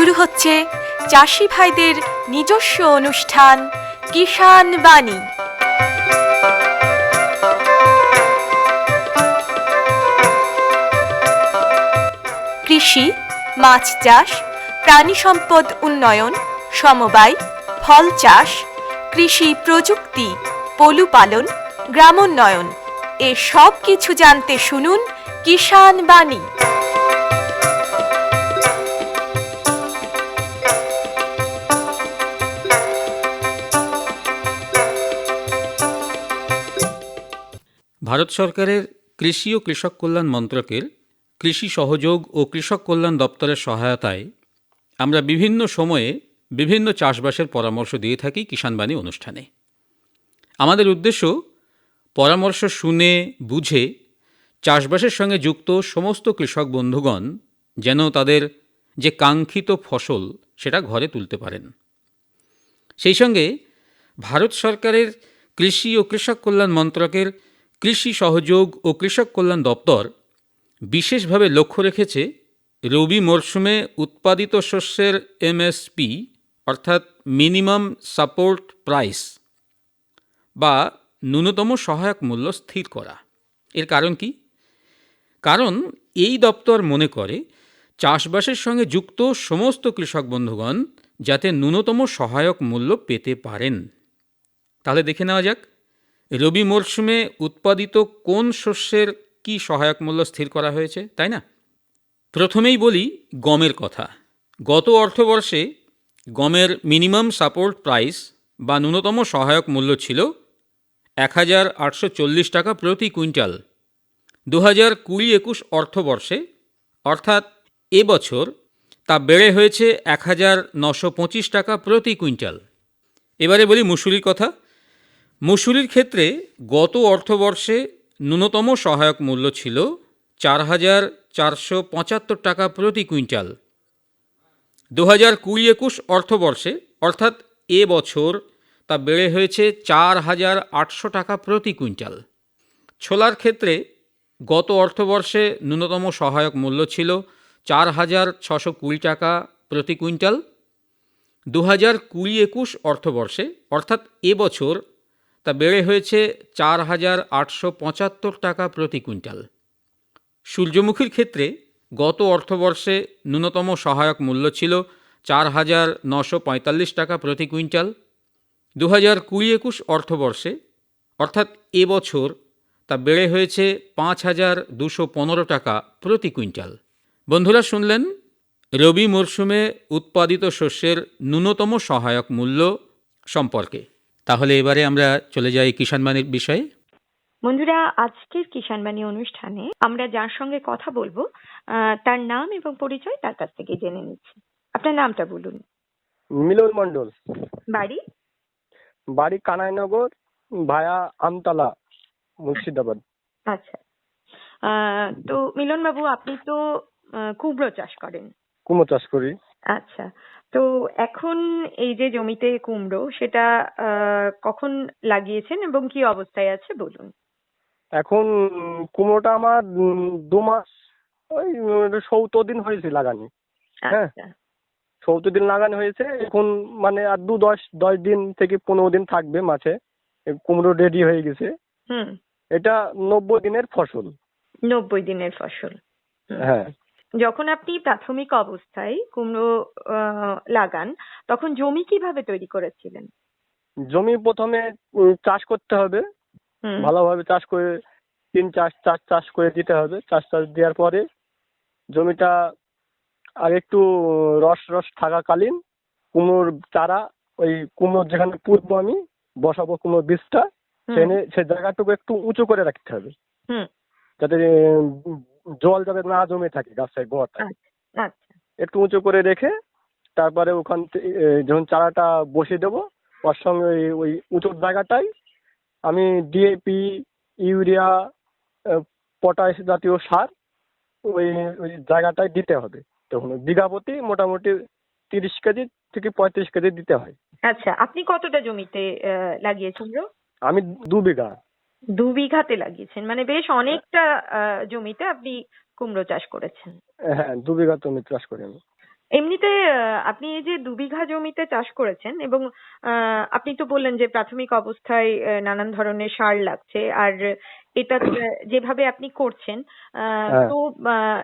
শুরু হচ্ছে চাষি ভাইদের নিজস্ব অনুষ্ঠান কিষাণ বাণী। কৃষি, মাছ চাষ, প্রাণী সম্পদ উন্নয়ন, সমবায়, ফল চাষ, কৃষি প্রযুক্তি, পশুপালন, গ্রামোন্নয়ন এ সব কিছু জানতে শুনুন কিষাণ বাণী। ভারত সরকারের কৃষি ও কৃষক কল্যাণ মন্ত্রকের কৃষি সহযোগ ও কৃষক কল্যাণ দপ্তরের সহায়তায় আমরা বিভিন্ন সময়ে বিভিন্ন চাষবাসের পরামর্শ দিয়ে থাকি কিষাণ বাণী অনুষ্ঠানে। আমাদের উদ্দেশ্য পরামর্শ শুনে বুঝে চাষবাসের সঙ্গে যুক্ত সমস্ত কৃষক বন্ধুগণ যেন তাদের যে কাঙ্ক্ষিত ফসল সেটা ঘরে তুলতে পারেন। সেই সঙ্গে ভারত সরকারের কৃষি ও কৃষক কল্যাণ মন্ত্রকের কৃষি সহযোগ ও কৃষক কল্যাণ দপ্তর বিশেষভাবে লক্ষ্য রেখেছে রবি মরশুমে উৎপাদিত শস্যের এমএসপি অর্থাৎ মিনিমাম সাপোর্ট প্রাইস বা ন্যূনতম সহায়ক মূল্য স্থির করা। এর কারণ কি? কারণ এই দপ্তর মনে করে চাষবাসের সঙ্গে যুক্ত সমস্ত কৃষক বন্ধুগণ যাতে ন্যূনতম সহায়ক মূল্য পেতে পারেন। তাহলে দেখে নেওয়া যাক রবি মরশুমে উৎপাদিত কোন শস্যের কি সহায়ক মূল্য স্থির করা হয়েছে, তাই না? প্রথমেই বলি গমের কথা। গত অর্থবর্ষে গমের মিনিমাম সাপোর্ট প্রাইস বা ন্যূনতম সহায়ক মূল্য ছিল ১,৮৪০ টাকা প্রতি কুইন্টাল। ২০২০-২১ অর্থবর্ষে অর্থাৎ এবছর তা বেড়ে হয়েছে ১,৯২৫ টাকা প্রতি কুইন্টাল। এবারে বলি মুসুরির কথা। মুসুরির ক্ষেত্রে গত অর্থবর্ষে ন্যূনতম সহায়ক মূল্য ছিল ৪,৪৭৫ টাকা প্রতি কুইন্টাল। ২০২০-২১ অর্থবর্ষে অর্থাৎ এ বছর তা বেড়ে হয়েছে ৪,৮০০ টাকা প্রতি কুইন্টাল। ছোলার ক্ষেত্রে গত অর্থবর্ষে ন্যূনতম সহায়ক মূল্য ছিল ৪,৬২০ টাকা প্রতি কুইন্টাল। ২০২০-২১ অর্থবর্ষে অর্থাৎ এ বছর তা বেড়ে হয়েছে ৪,৮৭৫ টাকা প্রতি কুইন্টাল। সূর্যমুখীর ক্ষেত্রে গত অর্থবর্ষে ন্যূনতম সহায়ক মূল্য ছিল ৪,৯৪৫ টাকা প্রতি কুইন্টাল। ২০২০-২১ অর্থবর্ষে অর্থাৎ এ বছর তা বেড়ে হয়েছে ৫,২১৫ টাকা প্রতি কুইন্টাল। বন্ধুরা শুনলেন রবি মরশুমে উৎপাদিত শস্যের ন্যূনতম সহায়ক মূল্য সম্পর্কে। তাহলে এবারে আমরা চলে যাই কিষাণ বাণীর বিষয়ে। বন্ধুরা, আজকের কিষাণ বাণী অনুষ্ঠানে আমরা যার সঙ্গে কথা বলবো তার নাম এবং পরিচয় তার কাছ থেকে জেনে নিচ্ছি। আপনার নামটা বলুন। মিলন মন্ডল। বাড়ি? বাড়ি কানাইনগর ভায়া আমতলা, মুর্শিদাবাদ। আচ্ছা, তো মিলন বাবু, আপনি তো কুমড়ো চাষ করেন। কুমড়ো চাষ করি। আচ্ছা, তো এখন এই যে জমিতে কুমড়ো, সেটা কখন লাগিয়েছেন এবং কি অবস্থায় আছে বলুন। এখন কুমড়োটা আমার ২ মাস, ওই ৭০ দিন হয়েছে লাগানি। হ্যাঁ, আচ্ছা, ৭০ দিন লাগানো হয়েছে। এখন মানে আর ১০ দিন থেকে ১৫ দিন থাকবে মাঝে, কুমড়ো রেডি হয়ে গেছে। হুম, এটা ৯০ দিনের ফসল। ৯০ দিনের ফসল। হ্যাঁ, যখন আপনি প্রাথমিক অবস্থায় কুমড়ো লাগান, তখন জমি কিভাবে তৈরি করেছিলেন? জমি প্রথমে চাষ করতে হবে, হুম, ভালোভাবে চাষ করে ৩-৪ চাষ করে দিতে হবে। চাষ দেওয়ার পরে জমিটা আর একটু রস থাকাকালীন কুমড়োর চারা, ওই কুমড়োর যেখানে পুঁতবো আমি, বসাবো কুমড়োর বীজটা, সেই জায়গাটুকু একটু উঁচু করে রাখতে হবে, হুম, যাতে জল যাতে না জমে থাকে গাছের গোড়াটা। আচ্ছা, আচ্ছা, একটু উঁচু করে রেখে তারপরে ওখান থেকে যখন চারাটা বসিয়ে দেবো, ওর সঙ্গে ওই উঁচু জায়গাটাই আমি ডিএপি, ইউরিয়া, পটাশ জাতীয় সার ওই ওই জায়গাটায় দিতে হবে। তখন বিঘা প্রতি মোটামুটি ৩০ কেজি থেকে ৩৫ কেজি দিতে হয়। আচ্ছা, আপনি কতটা জমিতে লাগিয়েছেন ব্রো? আমি ২ বিঘা। ২ বিঘাতে লাগিয়েছেন, মানে বেশ অনেকটা জমিতে আপনি কুমড়ো চাষ করেছেন। হ্যাঁ, ২ বিঘা জমি চাষ করি আমি। এমনিতে আপনি এই যে 2 বিঘা জমিতে চাষ করেছেন এবং আপনি তো বললেন যে প্রাথমিক অবস্থায় নানান ধরনের সার লাগছে আর এটা যেভাবে আপনি করছেন হ্যাঁ, তো আহ,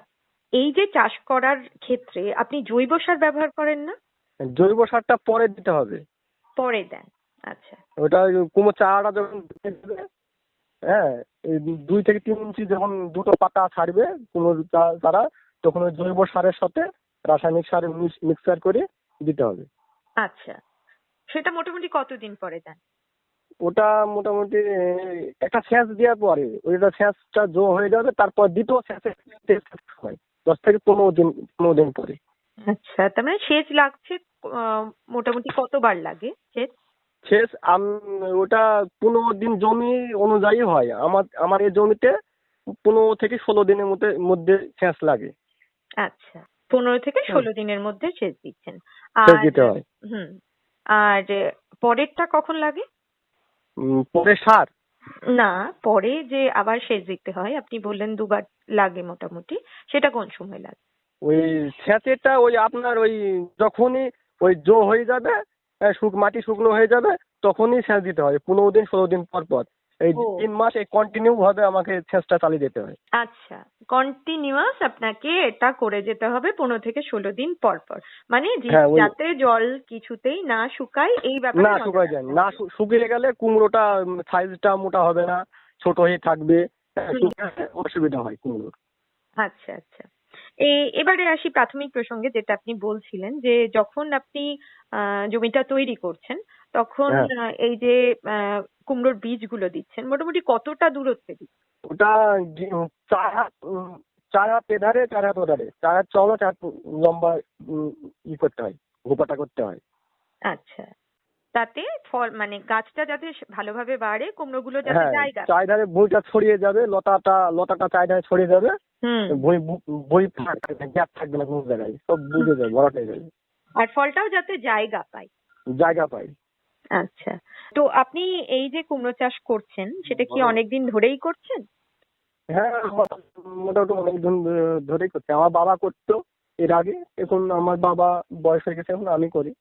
এই যে চাষ করার ক্ষেত্রে আপনি জৈব সার ব্যবহার করেন না? জৈব সারটা পরে দিতে হবে। পরে দেন? আচ্ছা। ওটা ওই কুমড়ো চারাটা যখন দিয়ে দেবে, হ্যাঁ, এই 2 থেকে 3 ইঞ্চি যখন দুটো পাতা ছাড়বে কুমড়োর চারা, তখন ওই জৈব সারের সাথে রাসায়নিক সার মিক্সচার করে দিতে হবে। আচ্ছা, সেটা মোটামুটি কতদিন পরে দেন? ওটা মোটামুটি একটা সেচ দেওয়ার পরে ওইটা সেচটা হয়ে যাবে, তারপর দ্বিতীয় সেচের সময় 10 থেকে 15 দিন পরে। আচ্ছা, তার মানে সেচ লাগছে মোটামুটি কতবার লাগে সেচ? সেচ ওটা 15 দিন জমি অনুযায়ী হয়। আমার আমার এই জমিতে 15 থেকে 16 দিনের মধ্যে সেচ লাগে। আচ্ছা, 15 থেকে হুম, 16 দিনের মধ্যে সেচ দিচ্ছেন। সেচ আর দিতে হয়। হুম, আর পরেরটা কখন লাগে? পরে সার। না, পরে যে আবার সেচ দিতে হয়, আপনি বললেন দুবার লাগে মোটামুটি, সেটা কোন সময় লাগে? ওই সেচেরটা ওই আপনার ওই যখনই ওই হয়ে যাবে, মাটি শুকনো হয়ে যাবে, তখনই সেচ দিতে হয় 15 দিন 16 দিন পর পর। এই ও 3 মাস এই কন্টিনিউ ভাবে আমাকে সেচটা চালিয়ে যেতে হয়। আচ্ছা, কন্টিনিউয়াস আপনাকে এটা করে যেতে হবে 15 থেকে 16 দিন পর পর। মানে হ্যাঁ, ওই যাতে জল কিছুতেই না শুকায় এই ব্যাপারে না নজর শুকায় যায় রাখতে না, হবে। শুকিয়ে গেলে কুমড়োটা সাইজটা মোটা হবে না, ছোট হয়ে থাকবে। হ্যাঁ, হুম, শুকিয়ে গেলে অসুবিধা হয় কুমড়োর। আচ্ছা আচ্ছা। এবারে আসি প্রাথমিক প্রসঙ্গে, যেটা আপনি বলছিলেন যে যখন আপনি জমিটা তৈরি করছেন তখন হ্যাঁ, এই যে আহ, কুমড়োর বীজগুলো দিচ্ছেন মোটামুটি কতটা দূরত্বে দিচ্ছেন? ওটা 4 হাত, 4 হাত এধারে 4 হাত ওধারে, 4 হাত চওড়া 4 হাত লম্বা, করতে হয়, গোপাটা করতে হয়। আচ্ছা, তাতে ফল মানে গাছটা যাতে ভালোভাবে বাড়ে, কুমড়োগুলো যাতে হ্যাঁ, জায়গা পায়। চারিধারে ভুঁইটা ছড়িয়ে যাবে, লতাটা চারিধারে ছড়িয়ে যাবে। হুম। ভুঁই ভুঁই থাকবে না, গ্যাপ থাকবে না কোনো জায়গায়, সব বুঝে যাবে, ভরাট হয়ে যাবে, আর ফলটাও যাতে জায়গা পায়। জায়গা পাই। আচ্ছা, তো আপনি এই যে কুমড়ো চাষ করছেন সেটা কি অনেকদিন ধরেই করছেন? হ্যাঁ, আমার মোটামুটি অনেকদিন ধরেই করছে। আমার বাবা করতো এর আগে, এখন আমার বাবা বয়স হয়ে গেছে, এখন আমি করি।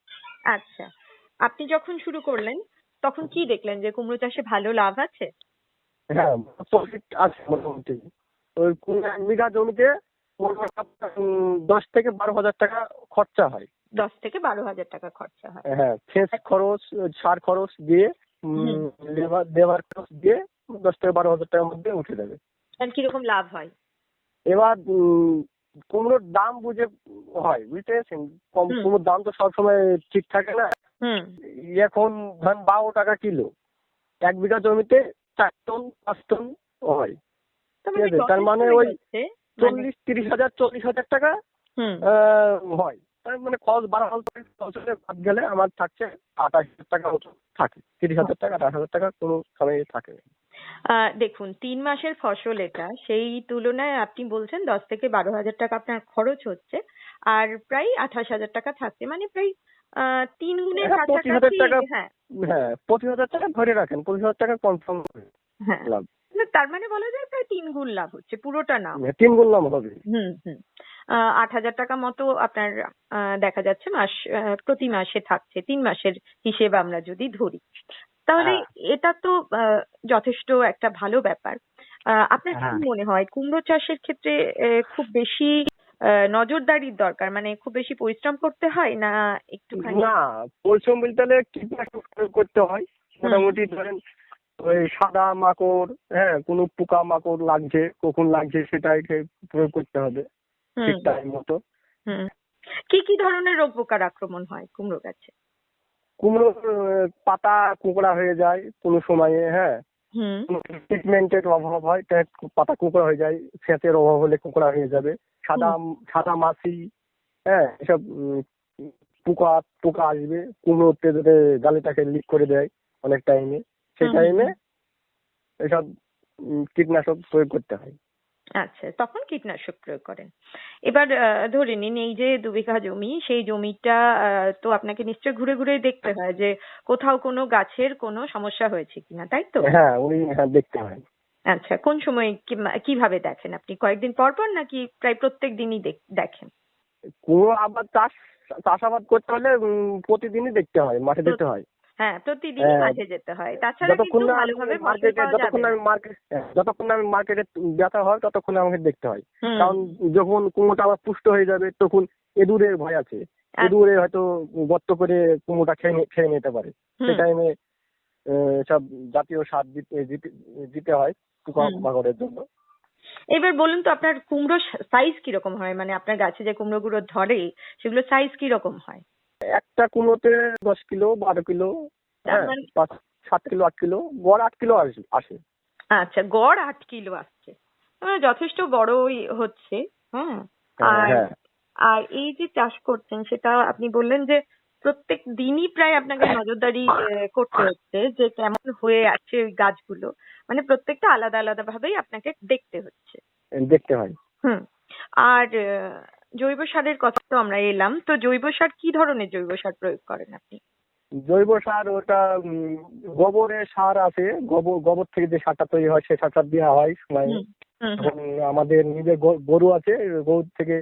আচ্ছা, আপনি যখন শুরু করলেন তখন কি দেখলেন যে কুমড়ো চাষে ভালো লাভ আছে? হ্যাঁ, প্রফিট আছে মোটামুটি। ওই 1 বিঘা জমিতে মোটামুটি 10 থেকে 12 হাজার টাকা খরচা হয়। 10 থেকে 12 হাজার টাকা খরচা হয়। হ্যাঁ, সেচ খরচ, সার খরচ দিয়ে, হুম। লেবার খরচ দিয়ে 10 থেকে 12 হাজার টাকার মধ্যে উঠে যাবে। আর কিরকম লাভ হয়? এবার কুমড়োর দাম বুঝে হয়, বুঝতে পেরেছেন? হুম কুমড়োর দাম তো সবসময় ঠিক থাকে না। হুম। এখন ধরেন 12 টাকা কিলো, 1 বিঘা জমিতে 4 টন 5 টন হয়। তার ঠিক মানে আছে, তার মানে যথেষ্টই ওই হচ্ছে। মানে 40হাজার টাকা হুম। হয়। তার মানে খরচ 12,000 বাদ গেলে আমার থাকছে 28,000 টাকা মতো থাকে। 30,000 টাকা 28,000 টাকা কোনো সময় থাকে। দেখুন, 3 মাসের ফসল এটা, সেই তুলনায় আপনি বলছেন 10 থেকে 12 হাজার টাকা আপনার খরচ হচ্ছে আর প্রায় 28 হাজার টাকা থাকছে, মানে প্রায় 3 গুণের হ্যাঁ, 25,000 কাছাকাছি। টাকা। হ্যাঁ হ্যাঁ, 25,000 টাকা ধরে রাখেন, 25,000 টাকা কনফার্ম হ্যাঁ, লাভ। না, তার মানে বলা যায় প্রায় 3 গুণ লাভ হচ্ছে, পুরোটা না। 3 গুণ লাভ হবে। হুম হুম। 8 হাজার টাকা মতো আপনার দেখা যাচ্ছে প্রতি মাসে থাকছে, 3 মাসের হিসেব আমরা যদি ধরি, তাহলে হ্যাঁ, এটা তো যথেষ্ট একটা ভালো ব্যাপার। আপনার কি হ্যাঁ। মনে হয় কুমড়ো চাষের ক্ষেত্রে খুব বেশি নজরদারির দরকার, মানে খুব বেশি পরিশ্রম করতে হয় না একটুখানি? না, পরিশ্রম বলতে গেলে কীটনাশক প্রয়োগ করতে হয়। হুম মোটামুটি ধরেন ওই সাদা মাকড়, হ্যাঁ, কোনো পোকা মাকড় লাগছে, কখন লাগছে সেটাকে প্রয়োগ করতে হবে হুম ঠিক টাইম মতো। হুম। কি কি ধরনের রোগ পোকার আক্রমণ হয় কুমড়ো গাছে? কুমড়োর পাতা কোঁকড়া হয়ে যায় কোনো সময়ে, হ্যাঁ, হুম কোনো ট্রিটমেন্টের অভাব হয়, তাই পাতা কোঁকড়া হয়ে যায়, সেচের অভাব হলে কোঁকড়া হয়ে যাবে। সাদা হুম সাদা মাছি, হ্যাঁ, এসব পোকা টোকা আসবে কুমড়োতে, যাতে গালিটাকে লিক করে দেয় অনেক টাইমে, সেই হুম হুম টাইমে হুম। এসব কীটনাশক প্রয়োগ করতে হয়। আচ্ছা, তখন কীটনাশক প্রয়োগ করেন। এবার ধরে নিন এই যে 2 বিঘা জমি, সেই জমিটা তো আপনাকে নিশ্চয়ই ঘুরে ঘুরে দেখতে হয় যে কোথাও কোনো গাছের কোনো সমস্যা হয়েছে কিনা, তাই তো? হ্যাঁ, হ্যাঁ, দেখতে হয়। আচ্ছা, কোন সময় কিভাবে দেখেন আপনি? কয়েকদিন পর পর নাকি প্রায় প্রত্যেক দিনই দেখেন? কুমড়ো আবাদ চাষাবাদ করতে হলে প্রতিদিনই দেখতে হয়, মাঠে যেতে হয়। হ্যাঁ, প্রতিদিনই হ্যাঁ, মাঠে যেতে হয়, তাছাড়া যতক্ষণ কিন্তু না আমি ভালোভাবে ফসল মার্কেটে পাওয়া যাবে না। যতক্ষণ না আমি মার্কেটে বেচা হয় ততক্ষণ আমাকে দেখতে হয়। হুম। কারণ যখন কুমড়োটা আবার পুষ্ট হয়ে যাবে তখন ইঁদুরের ভয় আছে। আচ্ছা। ইঁদুরে হয়তো গর্ত করে কুমড়োটা খেয়ে নিতে পারে। হুম। সে টাইমে সব জাতীয় সার দিতে হয় পোকামাকড়ের জন্য। এবার বলুন তো আপনার কুমড়োর সাইজ কিরকম হয়, মানে আপনার গাছে যে কুমড়োগুলো ধরে সেগুলো সাইজ কিরকম হয়? একটা কুমড়োতে 10 কিলো 12 কিলো, তার হ্যাঁ, মানে 7 কিলো 8 কিলো, গড় 8 কিলো আসে। আচ্ছা, গড় 8 কিলো আসছে, যথেষ্ট বড়ই হচ্ছে। হ্যাঁ। হ্যাঁ, আর হ্যাঁ। আর এই যে চাষ করছেন সেটা আপনি বললেন যে প্রত্যেক দিনই প্রায় আপনাকে নজরদারি করতে হচ্ছে যে কেমন হয়ে আছে ওই গাছগুলো, মানে প্রত্যেকটা আলাদা আলাদা ভাবেই আপনাকে দেখতে হচ্ছে। দেখতে হয়। হুম। আর জৈব সারের কথা তো আমরা এলাম, তো জৈব সার কি ধরনের জৈব সার প্রয়োগ করেন আপনি? জৈব সার ওটা গোবরের সার আছে, গোবর থেকে যে সারটা তৈরি হয় সে সারটা দেওয়া হয় সময়। হুম হুম হুম। এখন আমাদের নিজের গরু আছে, গরু থেকে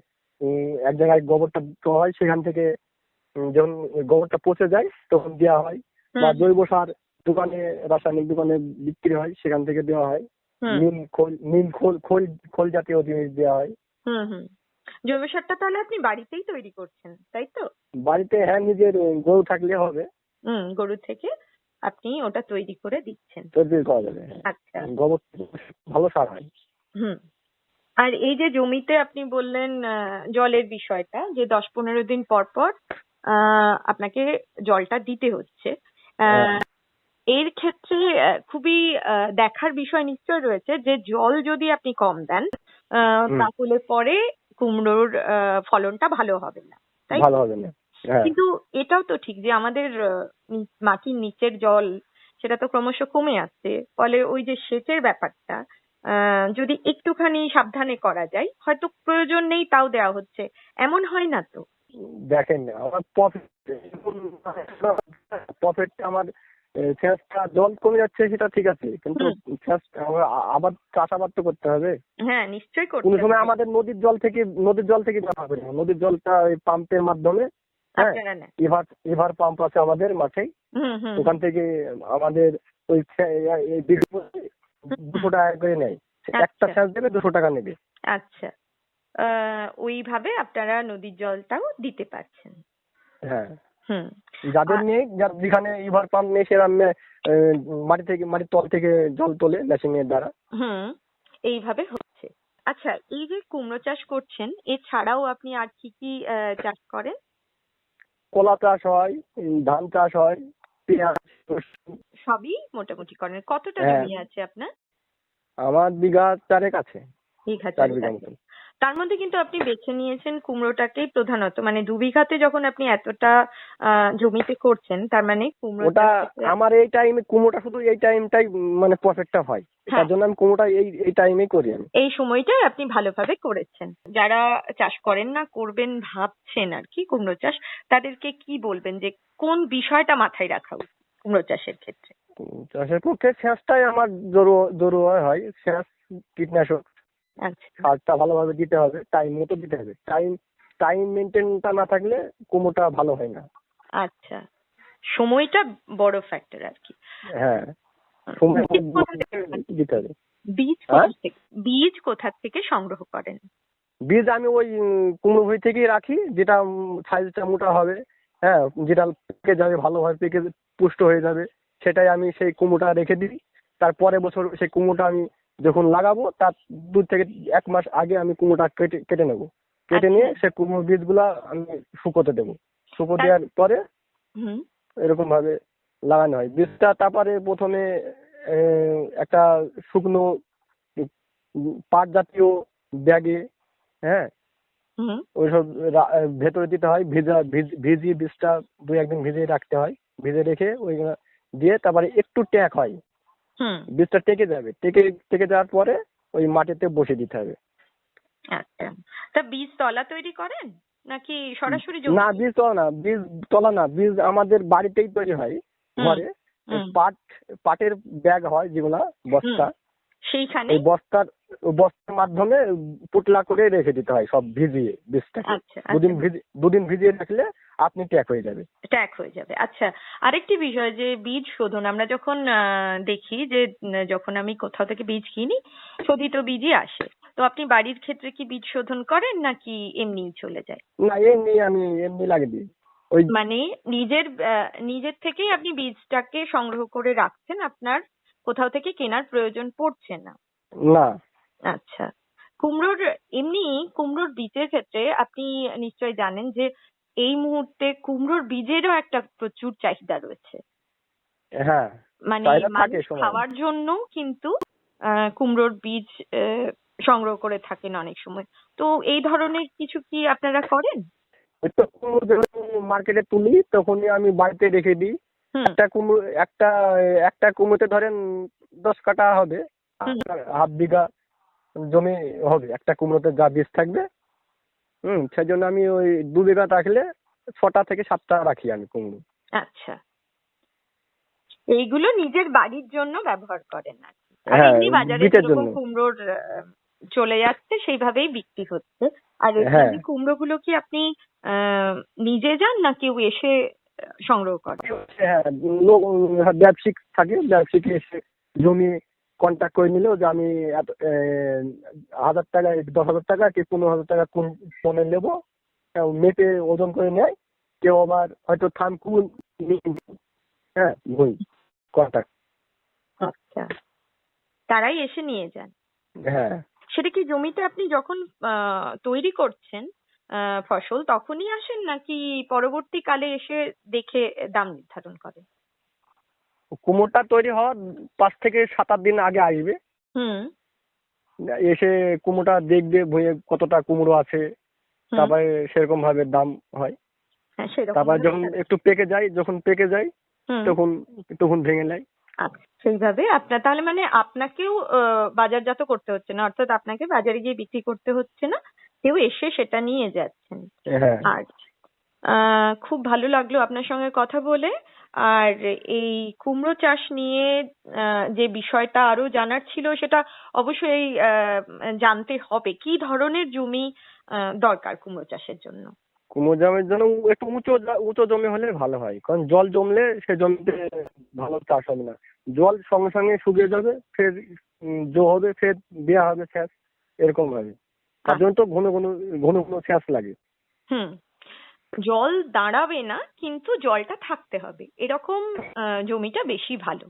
এক জায়গায় গোবরটা দেওয়া হয়, সেখান থেকে যখন গোবরটা পচে যায় তখন দেওয়া হয়। বা হুম জৈব সার দোকানে, রাসায়নিক দোকানে বিক্রি হয়, সেখান থেকে দেওয়া হয়। হুম নিম খোল জাতীয় জিনিস দেওয়া হয়। হুম হুম। জৈব সারটা তাহলে আপনি বাড়িতেই তৈরি করছেন, তাই তো? বাড়িতে, হ্যাঁ, নিজের গরু থাকলে হবে, গরু থেকে আপনি ওটা তৈরি করে দিচ্ছেন। তৈরি করা যাবে। আচ্ছা। গোবর ভালো সার হয়। হুম। আর এই যে জমিতে আপনি বললেন জলের বিষয়টা, যে 10-15 দিন পর পর আপনাকে জলটা দিতে হচ্ছে, হ্যাঁ। এর ক্ষেত্রে খুবই দেখার বিষয় নিশ্চয় রয়েছে যে জল যদি আপনি কম দেন হুম, তাহলে পরে কুমড়োর ফলনটা ভালো হবে না, তাই ভালো তো? হবে না। হ্যাঁ, কিন্তু এটাও তো ঠিক যে আমাদের মাটির নিচের জল সেটা তো ক্রমশ কমে আসছে, ফলে ওই যে সেচের ব্যাপারটা যদি একটুখানি সাবধানে করা যায়, হয়তো প্রয়োজন নেই তাও দেওয়া হচ্ছে, এমন হয় না তো? দেখেন আমার প্রফিটটা আমার সেচটা জল কমে যাচ্ছে সেটা ঠিক আছে, কিন্তু হুম। আমার আবার চাষাবাদ তো করতে হবে। হ্যাঁ, নিশ্চয়ই করতে কোনো সময় হবে। আমাদের নদীর জল থেকে দেওয়া হবে না, নদীর জলটা ওই পাম্পের মাধ্যমে, হ্যাঁ, আপনারা না। এভার পাম্প আছে আমাদের মাঠে, হুম হুম ওখান থেকে আমাদের ওই এই বিঘা প্রতি হুম, 200 টাকা করে নেয়। একটা আচ্ছা সেচ দেবে 200 টাকা নেবে। আচ্ছা। ওইভাবে আপনারা নদীর জলটাও দিতে পারছেন। হ্যাঁ, হুম। যাদের আর- নেই, যেখানে ইভার পাম্প নেই সেরা মাটির তল থেকে জল তোলে মেশিনের দ্বারা। হুম। এইভাবে হচ্ছে। আচ্ছা, এই যে কুমড়ো চাষ করছেন এছাড়াও আপনি আর কি কি চাষ করেন? কলা চাষ হয়, ধান চাষ হয়, পেঁয়াজ, রসুন। সবই মোটামুটি করেন। কতটা হ্যাঁ, জমি আছে আপনার? আমার বিঘা 4 আছে, বিঘা 4 চারেক বিঘা আছে। মতন। তার মধ্যে কিন্তু আপনি বেছে নিয়েছেন কুমড়োটাকেই প্রধানত, মানে 2 বিঘাতে যখন আপনি এতটা জমিতে করছেন তার মানে কুমড়ো ওটা চাষটাকে আমার এই টাইমে কুমড়োটা শুধু এই টাইমটাই মানে প্রফিটটা হয়, হ্যাঁ, তার জন্য আমি কুমড়োটা এই টাইমেই করি আমি। এই সময়টাই আপনি ভালোভাবে করেছেন। যারা চাষ করেন না, করবেন ভাবছেন আর কি কুমড়ো চাষ, তাদেরকে কি বলবেন যে কোন বিষয়টা মাথায় রাখা উচিত কুমড়ো চাষের ক্ষেত্রে? চাষের পক্ষে সেচটাই আমার জরুরি হয়। সেচ, কীটনাশক, আচ্ছা সারটা ভালোভাবে দিতে হবে, টাইম মতো দিতে হবে। টাইম মেনটেনটা না থাকলে কুমড়োটা ভালো হয় না। আচ্ছা, সময়টা বড় ফ্যাক্টর আর কি। হ্যাঁ, সময় বীজ কোথা থেকে দিতে হবে। বীজ হ্যাঁ, কোথা থেকে সংগ্রহ করেন? বীজ আমি ওই কুমড়ো ভুঁই থেকেই রাখি, যেটা সাইজটা মোটা হবে, হ্যাঁ, যেটা পেকে যাবে, ভালোভাবে পেকে পুষ্ট হয়ে যাবে, সেটাই আমি সেই কুমড়োটা রেখে দিই। তারপরে বছর সেই কুমড়োটা আমি যখন লাগাবো তার 2 থেকে 1 মাস আগে আমি কুমড়োটা কেটে নেবো। কেটে নিয়ে আচ্ছা। সে কুমড়ো বীজগুলা আমি শুকোতে দেবো। শুকো তার- দেওয়ার পরে হুম এরকম ভাবে লাগানো হয় বীজটা। তারপরে প্রথমে একটা শুকনো পাট জাতীয় ব্যাগে, হ্যাঁ, হুম ওইসব ভেতরে দিতে হয়, ভিজিয়ে বীজটা 2-1 দিন ভিজিয়ে রাখতে হয়। ভিজে রেখে ওইগুলো দিয়ে তারপরে একটু ট্যাক হয়, হুম। বীজটা টেকে যাবে, টেকে যাওয়ার পরে ওই মাটিতে বসিয়ে দিতে হবে। আচ্ছা, তা বীজ তলা তৈরি করেন নাকি সরাসরি না, জমি? বীজ তলা না, বীজ আমাদের বাড়িতেই তৈরি হয়, হুম ঘরে। হুম পাটের ব্যাগ হয় যেগুলা, হুম বস্তা, সেইখানে ওই বস্তার মাধ্যমে পুটলা করে রেখে দিতে হয় সব ভিজিয়ে বীজটাকে। আচ্ছা দুদিন ভিজিয়ে রাখলে আপনি ট্যাগ হয়ে যাবে। ট্যাগ হয়ে যাবে। আচ্ছা, আরেকটি বিষয় যে বীজ শোধন, আমরা যখন দেখি যে যখন আমি কোথাও থেকে বীজ কিনি শোধিত বীজই আসে, তো আপনি বাড়ির ক্ষেত্রে কি বীজ শোধন করেন নাকি এমনিই চলে যায়? না, আমি এমনি লাগিয়ে দিই। ওই মানে নিজের থেকেই আপনি বীজটাকে সংগ্রহ করে রাখছেন, আপনার কোথাও থেকে কেনার প্রয়োজন পড়ছে না? না। আচ্ছা, কুমড়োর বীজের ক্ষেত্রে আপনি নিশ্চয়ই জানেন যে এই মুহূর্তে কুমড়োর বীজেরও একটা প্রচুর চাহিদা রয়েছে। হ্যাঁ, মানে চাহিদা থাকে মানুষ সময়। খাওয়ার জন্য কিন্তু কুমড়োর বীজ সংগ্রহ করে থাকেন অনেক সময়। তো এই ধরনের কিছু কি আপনারা করেন? ওই তো কুমড়ো যখন মার্কেটে তুলি তখনই আমি বাড়িতে রেখে দিই। হুম একটা কুমড়োতে ধরেন 10 কাঠা হবে, হুম। হাফ বিঘা জমি হবে একটা কুমড়োতে যা বীজ থাকবে। সেজন্য আমি ওই 2 বিঘা রাখলে 6টা থেকে 7টা রাখি আমি কুমড়ো। আচ্ছা, এইগুলো নিজের বাড়ির জন্য ব্যবহার করেন আর কি। আর হ্যাঁ, এমনি বাজারে বিটের যেরকম জন্য। কুমড়োর চলে যাচ্ছে সেইভাবেই বিক্রি হচ্ছে। আর হ্যাঁ। এই কুমড়োগুলো কি আপনি নিজে যান না কেউ এসে সংগ্রহ করে? হ্যাঁ, ব্যবসায়িক থাকে, ব্যবসায়িক এসে জমি কন্ট্যাক্ট করে নিল যে আমি এত 1000 টাকা 10,000 টাকা কি 15,000 টাকা কোন ফোনে নেবো, মেপে ওজন করে নেয়। কেউ আবার হয়তো থামকুন, হ্যাঁ ওই কন্ট্যাক্ট। আচ্ছা, তারাই এসে নিয়ে যান। হ্যাঁ, সেটা কি জমিতে আপনি যখন তৈরি করছেন ফসল তখনই আসেন নাকি পরবর্তীকালে এসে দেখে দাম নির্ধারণ করেন? কুমড়োটা তৈরি হওয়ার 5 থেকে 7 দিন আগে আসবে। হুম এসে কুমড়োটা দেখবে, ভুঁয়ে কতটা কুমড়ো আছে, হুম। তারপরে সেরকম ভাবে দাম হয়। হ্যাঁ, সেরকম তারপর ভাবেই যখন আছে। একটু পেকে যায় হুম। তখন ভেঙে নেয়। আচ্ছা, সেইভাবে আপনার তাহলে মানে আপনাকেও বাজারজাত করতে হচ্ছে না, অর্থাৎ আপনাকে বাজারে গিয়ে বিক্রি করতে হচ্ছে না, কেউ এসে সেটা নিয়ে যাচ্ছেন। হ্যাঁ। আর খুব ভালো লাগলো আপনার সঙ্গে কথা বলে। আর এই কুমড়ো চাষ নিয়ে যে বিষয়টা আরো জানার ছিল সেটা অবশ্যই জানতে হবে। কি ধরনের জমি দরকার কুমড়ো চাষের জন্য? কুমড়ো জমির জন্য একটু উঁচু জমি হলে ভালো হয়, কারণ জল জমলে সে জমিতে ভালো চাষ হবে না। জল সঙ্গে সঙ্গে শুকিয়ে যাবে, ফের জো হবে, ফের দেয়া হবে সেচ, এরকম হবে। তার জন্য তো ঘন ঘন সেচ লাগে। হুম, জল দাঁড়াবে না কিন্তু জলটা থাকতে হবে, এরকম জমিটা বেশি ভালো।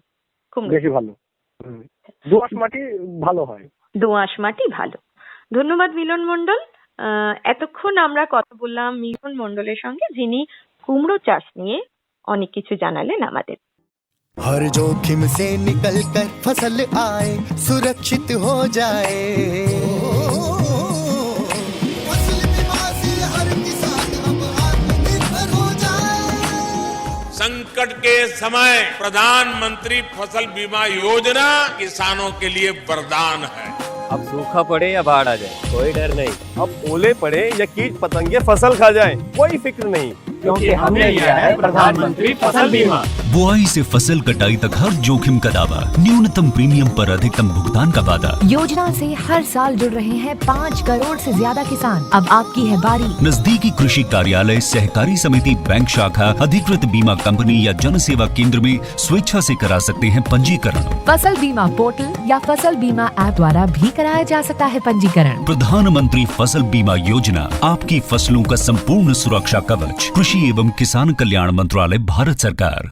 বেশি ভালো। দোআঁশ মাটি ভালো হয়। দোআঁশ মাটি ভালো। ধন্যবাদ মিলন মণ্ডল। এতক্ষণ আমরা কথা বললাম মিলন মণ্ডলের সঙ্গে, যিনি কুমড়ো চাষ নিয়ে অনেক কিছু জানালেন আমাদের। हर जोखिम से निकल कर फसल आए, सुरक्षित हो जाए। फसल बीमा से हर किसान अब आत्मनिर्भर हो जाए। संकट के समय प्रधानमंत्री फसल बीमा योजना किसानों के लिए वरदान है। अब सूखा पड़े या बाढ़ आ जाए कोई डर नहीं। अब ओले पड़े या कीट पतंगे फसल खा जाए कोई फिक्र नहीं, क्योंकि हमने लिया है प्रधानमंत्री फसल बीमा। बुआई से फसल कटाई तक हर जोखिम का दावा, न्यूनतम प्रीमियम पर अधिकतम भुगतान का वादा। योजना से हर साल जुड़ रहे हैं 5 करोड़ से ज्यादा किसान। अब आपकी है बारी। नजदीकी कृषि कार्यालय, सहकारी समिति, बैंक शाखा, अधिकृत बीमा कंपनी या जन सेवा केंद्र में स्वेच्छा से करा सकते हैं पंजीकरण। फसल बीमा पोर्टल या फसल बीमा ऐप द्वारा भी कराया जा सकता है पंजीकरण। प्रधानमंत्री फसल बीमा योजना, आपकी फसलों का संपूर्ण सुरक्षा कवच। कृषि एवं किसान कल्याण मंत्रालय, भारत सरकार।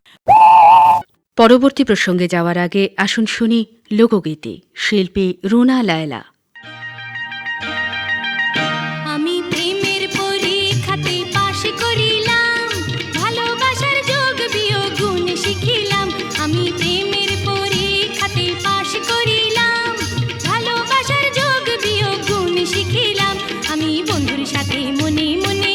পরবর্তী প্রসঙ্গে যাওয়ার আগে আসুন শুনি লোকগীতি, শিল্পী রুনা লায়লা। আমি প্রেমের পরীক্ষাতে পাশ করিলাম, ভালোবাসার যোগ বিয়োগ গুণ শিখিলাম। আমি প্রেমের পরীক্ষাতে পাশ করিলাম, ভালোবাসার যোগ বিয়োগ গুণ শিখিলাম। আমি বন্ধুর সাথে মনে মনে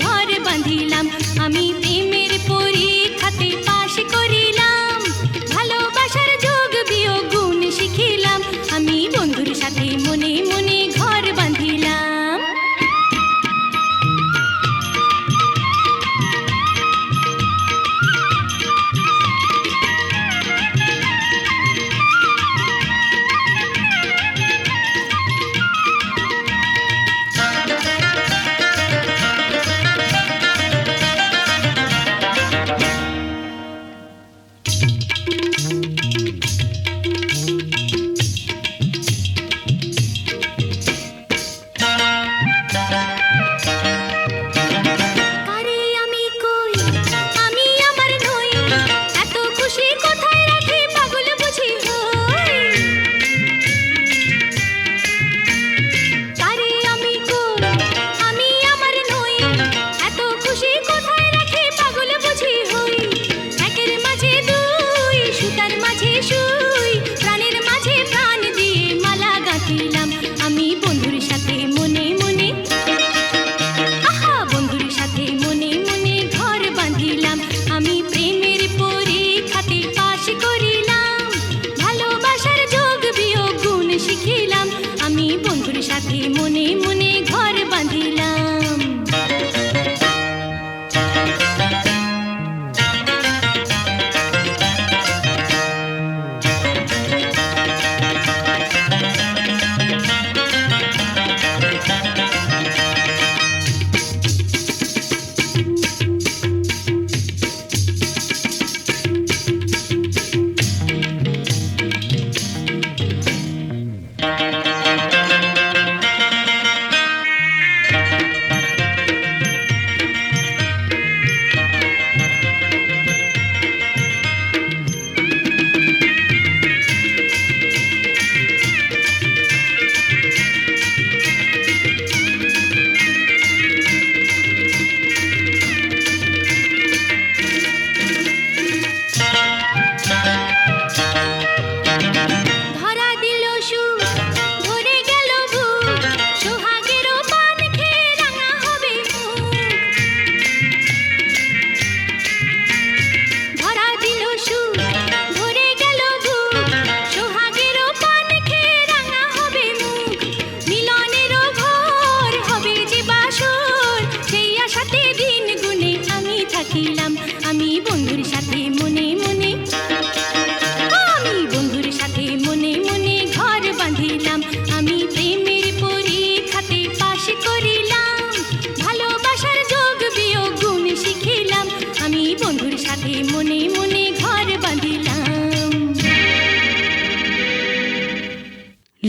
ঘর বাঁধিলাম। আমি প্রেমের পরীক্ষাতে পাশ করিলাম, ভালোবাসার যোগ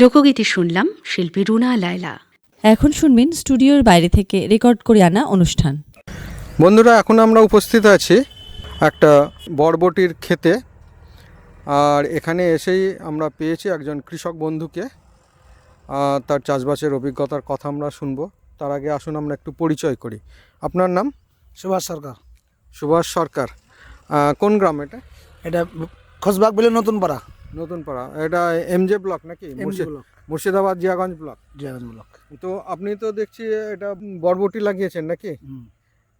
লোকগীতি শুনলাম শিল্পী রুনা লায়লা। এখন শুনবেন স্টুডিওর বাইরে থেকে রেকর্ড করে আনা অনুষ্ঠান। বন্ধুরা, এখন আমরা উপস্থিত আছি একটা বরবটির ক্ষেতে, আর এখানে এসেই আমরা পেয়েছি একজন কৃষক বন্ধুকে। তার চাষবাসের অভিজ্ঞতার কথা আমরা শুনবো। তার আগে আসুন আমরা একটু পরিচয় করি। আপনার নাম? সুভাষ সরকার। সুভাষ সরকার। কোন গ্রাম এটা? এটা খোসবাগ বলে নতুন পাড়া। নতুন পাড়া। এটা এমজে ব্লক নাকি? মুর্শিদাবাদ জিয়াগঞ্জ ব্লক। জিয়াগঞ্জ ব্লক। তো আপনি তো দেখছি এটা বরবটি লাগিয়েছেন নাকি?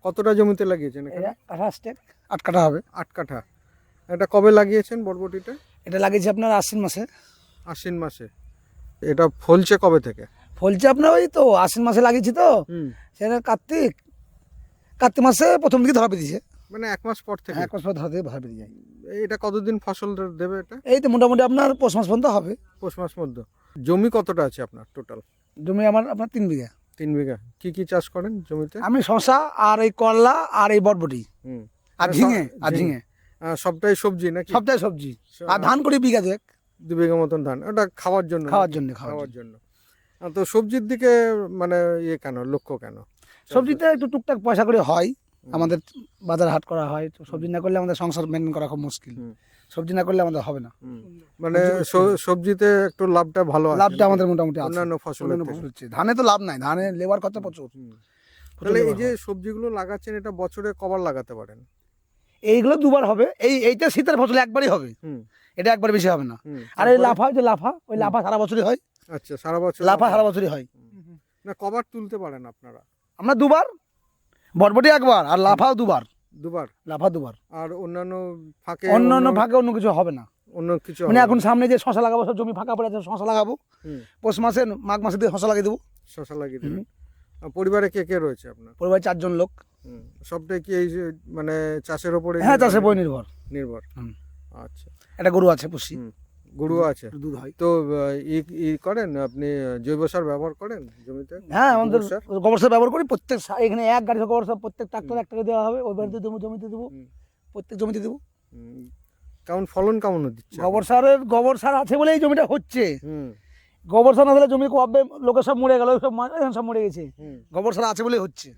কতটা জমিতে লাগিয়েছেন? এটা 8 কাঠা হবে। 8 কাঠা। এটা কবে লাগিয়েছেন বরবটিটা? এটা লাগিয়েছি আপনার আশ্বিন মাসে। আশ্বিন মাসে। এটা ফলছে কবে থেকে? ফলছে আপনার ওই তো আশ্বিন মাসে লাগিয়েছি তো, সেটা কার্তিক মাসে প্রথম দিকে ধরা পেয়েছে। মানে 1 মাস পর থেকে? 1 মাস পর ধরা পেয়ে যায়। এটা কতদিন ফসল দেবে এটা? এই তো মোটামুটি আপনার পৌষ মাস পর্যন্ত হবে। পৌষ মাস মধ্যে। জমি কতটা আছে আপনার টোটাল? জমি আপনার 3 বিঘা। 3 বিঘা। কি কি চাষ করেন জমিতে? আমি শসা আর এই করলা আর এই বরবটি আর ঝিঙে। সবটাই সবজি নাকি? সবটাই সবজি। আর ধান করি বিঘা 2 বিঘা মতন ধান। ওটা খাওয়ার জন্য? খাওয়ার জন্য। তো সবজির দিকে মানে কেন, লক্ষ্য কেন? সবজিতে একটু টুকটাক পয়সা করে হয়, আমাদের বাজার হাট করা হয়। তো সবজি না করলে আমাদের সংসার মেনটেন করা খুব মুশকিল। সবজি না করলে আমাদের হবে না। মানে সবজিতে একটু লাভটা ভালো আছে? লাভটা আমাদের মোটামুটি আছে। অন্যান্য ফসলের হচ্ছে, ধানে তো লাভ নাই, ধানে লেবার খরচা প্রচুর। তাহলে এই যে সবজিগুলো লাগাচ্ছেন, এটা বছরে কবার লাগাতে পারেন? এইগুলো 2বার হবে। এইটা শীতের ফসল একবারই হবে, এটা একবার বেশি হবে না। আর এই লাফা, ওই লাফা সারা বছরই হয়। আচ্ছা, সারা বছর লাফা সারা বছরই হয়। না, কবার তুলতে পারেন আপনারা? আমরা 2বার, বরবটি 1বার আর লাফাও 2বার। লাফা 2বার। আর অন্যান্য ফাঁকে অন্য কিছু হবে না। অন্য কিছু মানে এখন সামনে যে শশা লাগাবো, সব জমি ফাঁকা পড়ে আছে, শশা লাগাবো। পৌষ মাসে মাঘ মাসে দিয়ে শশা লাগিয়ে দেবো। শশা লাগিয়ে দেবেন। পরিবারে কে কে রয়েছে আপনার? পরিবারে 4 জন লোক। সবটাই কি এই মানে চাষের উপরে? হ্যাঁ, চাষের উপর নির্ভর। আচ্ছা। একটা গরু আছে, পুষি। গরু আছে, দুধ হয়। তো করেন আপনি, জৈব সার ব্যবহার করেন জমিতে? হ্যাঁ, আমাদের গোবর সার ব্যবহার করি। প্রত্যেক এখানে 1 গাড়ি গোবর সার প্রত্যেক ট্রাক্টর 1 টাকা দেওয়া হবে। ওই বাড়িতে দেবো, জমিতে দেবো, প্রত্যেক জমিতে দেবো। কেমন ফলন কেমন দিচ্ছে? গোবর সার আছে বলে এই জমিটা হচ্ছে। গোবর সার না দিলে জমি লোকের সব মরে গেল, সব মরে গেছে। গোবর সার আছে বলে হচ্ছে।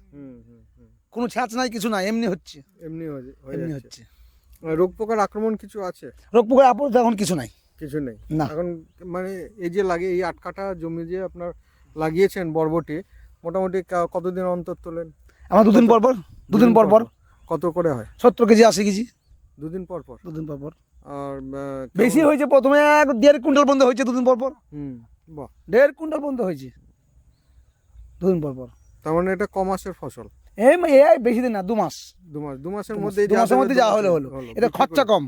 কোনো ছাঁচ নাই, কিছু নাই, এমনি হচ্ছে। এমনি হচ্ছে। রোগ পোকার আক্রমণ কিছু আছে? রোগ পোকার আক্রমণ এখন কিছু নাই। কিছু নেই এখন। মানে এই যে এই 8 কাঠা জমি যে আপনার লাগিয়েছেন বরবটি, মোটামুটি কতদিন অন্তর তোলেন? আমার 2 দিন পর পর। কত করে হয়? 70 কেজি 80 কেজি 2 দিন পর পর। আর বেশি হয়েছে, প্রথমে 1.5 কুইন্টাল বন্ধ হয়েছে 2 দিন পর পর। বাহ, 1.5 কুইন্টাল বন্ধ হয়েছে 2 দিন পর পর। তার মানে এটা কম মাসের ফসল? এই বেশি দিন না, 2 মাস। 2 মাসের মধ্যে যা হলো। এটা খরচা কম,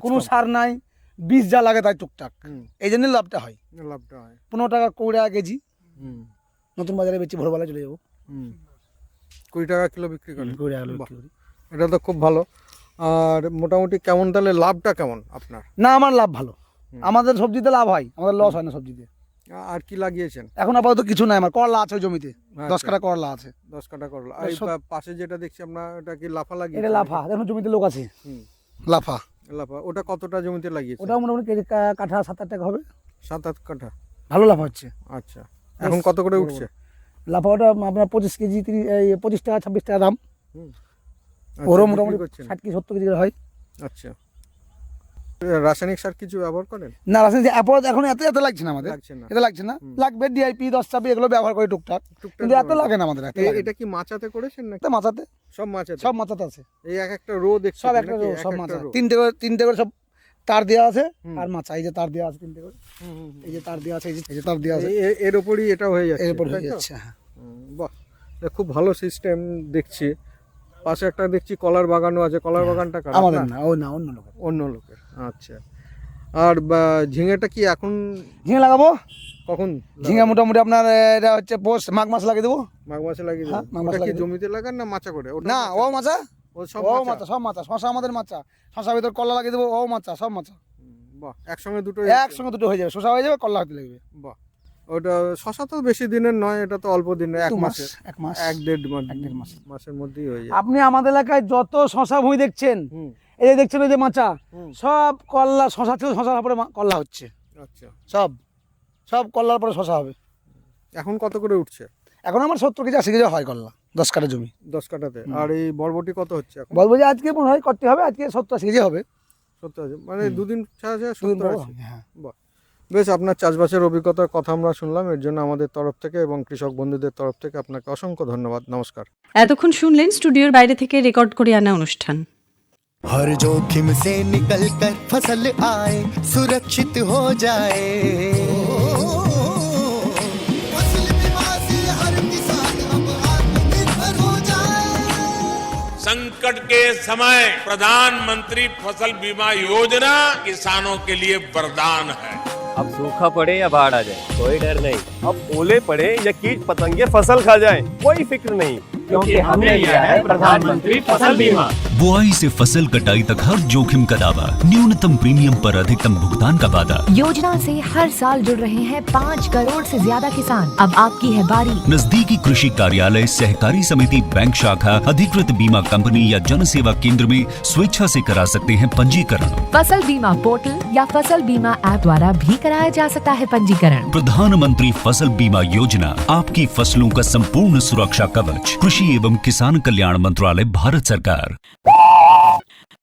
কোনো সার নাই, বীজ যা লাগে তাই টুকটাক। এই জন্য লাভটা হয়। 15 টাকা 20 টাকা কেজি। নতুন বাজারে বেচি, ভোরবেলা চলে যাবো। 20 টাকা কিলো বিক্রি করেন? 20 টাকা কিলো বিক্রি করি। এটা তো খুব ভালো। আর মোটামুটি কেমন তাহলে লাভটা কেমন আপনার? না, আমার লাভ ভালো। আমাদের সবজিতে লাভ হয়, আমাদের লস হয় না সবজিতে। আর কি লাগিয়েছেন? এখন আপাতত কিছু নাই। আমার করলা আছে ওই জমিতে, 10 কাঠা করলা আছে। 10 কাঠা করলা। আর পাশে যেটা দেখছি আমরা, এটা কি লাফা লাগিয়েছেন? এটা লাফা, দেখুন জমিতে লোক আছে। লাফা। ওটা কতটা জমিতে লাগিয়েছেন? ওটা মোটামুটি কাঠা 7-8 টাকা হবে। 7-8 কাঠা। ভালো লাফা হচ্ছে। আচ্ছা, এখন কত করে উঠছে লাফা? ওটা আপনার 25 কেজি 25 টাকা 26 টাকা দাম। ওরও মোটামুটি 60 কেজি 70 কেজি হয়। আচ্ছা। রাসায়নিক সার কিছু ব্যবহার করেন? না, রাসায়নিক এখন এত লাগছে না আমাদের। এত লাগছে না, লাগবে ডিআইপি 10 ছাব্বিশ এগুলো ব্যবহার করে টুকটাক, কিন্তু এত লাগে না আমাদের। এটা কি মাচাতে করেছেন নাকি? মাচাতে, সব মাচাতে আছে। এই একটা রো দেখছি, সব একটা রো, সব মাচা। 3টে করে সব তার দেওয়া আছে। আর মাচা, এই যে তার দেওয়া আছে 3টে করে। এই যে তার দেওয়া আছে, এই যে তার দেওয়া আছে, এর উপরই এটা হয়ে যাচ্ছে। এর উপর হয়ে যাচ্ছে। বাহ, খুব ভালো সিস্টেম দেখছি। পাশে একটা দেখছি কলার বাগানও আছে। কলার বাগানটা আমাদের না, অন্য লোকের। আচ্ছা। আর ঝিঙেটা কি এখন? ঝিঙে লাগাবো। কখন? ঝিঙে মোটামুটি আপনার এটা হচ্ছে মাঘ মাস লাগিয়ে দেবো। মাঘ মাসে লাগিয়ে দেবো। ওটা কি জমিতে লাগান না মাচা করে? না, ও মাচা, সব মাচা। শশা আমাদের মাচা, শশা ভিতর কলা লাগিয়ে দেবো, ও মাচা, সব মাচা। বাহ, একসঙ্গে দুটো হয়ে যাবে। শশা হয়ে যাবে, কলা হতে লাগবে। বাহ, ওটা শশা তো বেশি দিনের নয়, এটা তো অল্প দিনের, 1 মাস 1.5 মাসের মধ্যেই হয়ে যায়। আপনি আমাদের এলাকায় যত শশা ভুঁই দেখছেন, এই যে দেখছেন, ওই যে মাচা, সব কল্লা শশা থেকে, শশার উপরে কল্লা হচ্ছে। আচ্ছা, সব সব করলার পরে শশা হবে। এখন কত করে উঠছে? এখন আমার 70 কেজি 80 কেজি হয় করলা 10 কাঠা জমি। 10 কাঠাতে। আর এই বরবটি কত হচ্ছে এখন? বলবো যে আজকে মনে হয় করতে হবে, আজকে 70-80 কেজি হবে। 70 মানে দুদিন ছাড়া ছাড়া দুদিন 70 পর, আছে। হ্যাঁ। বাহ, বেশ, আপনার চাষবাসের অভিজ্ঞতার কথা আমরা শুনলাম, এর জন্য আমাদের তরফ থেকে এবং কৃষক বন্ধুদের তরফ থেকে আপনাকে অসংখ্য ধন্যবাদ। নমস্কার। এতক্ষণ শুনলেন স্টুডিওর বাইরে থেকে রেকর্ড করে আনা অনুষ্ঠান। हर जोखिम से निकल कर फसल आए, सुरक्षित हो जाए। फसल बीमा से हर किसान अब आत्मनिर्भर हो जाए। संकट के समय प्रधानमंत्री फसल बीमा योजना किसानों के लिए वरदान है। अब सूखा पड़े या बाढ़ आ जाए कोई डर नहीं, अब ओले पड़े या कीट पतंगे फसल खा जाए कोई फिक्र नहीं, क्योंकि हमने लिया है प्रधानमंत्री फसल बीमा। बुआई से फसल कटाई तक हर जोखिम का दावा, न्यूनतम प्रीमियम पर अधिकतम भुगतान का वादा। योजना से हर साल जुड़ रहे हैं 5 करोड़ से ज्यादा किसान। अब आपकी है बारी। नजदीकी कृषि कार्यालय, सहकारी समिति, बैंक शाखा, अधिकृत बीमा कंपनी या जन सेवा केंद्र में स्वेच्छा से करा सकते हैं पंजीकरण। फसल बीमा पोर्टल या फसल बीमा ऐप द्वारा भी कराया जा सकता है पंजीकरण। प्रधानमंत्री फसल बीमा योजना, आपकी फसलों का संपूर्ण सुरक्षा कवच। कृषि एवं किसान कल्याण मंत्रालय, भारत सरकार।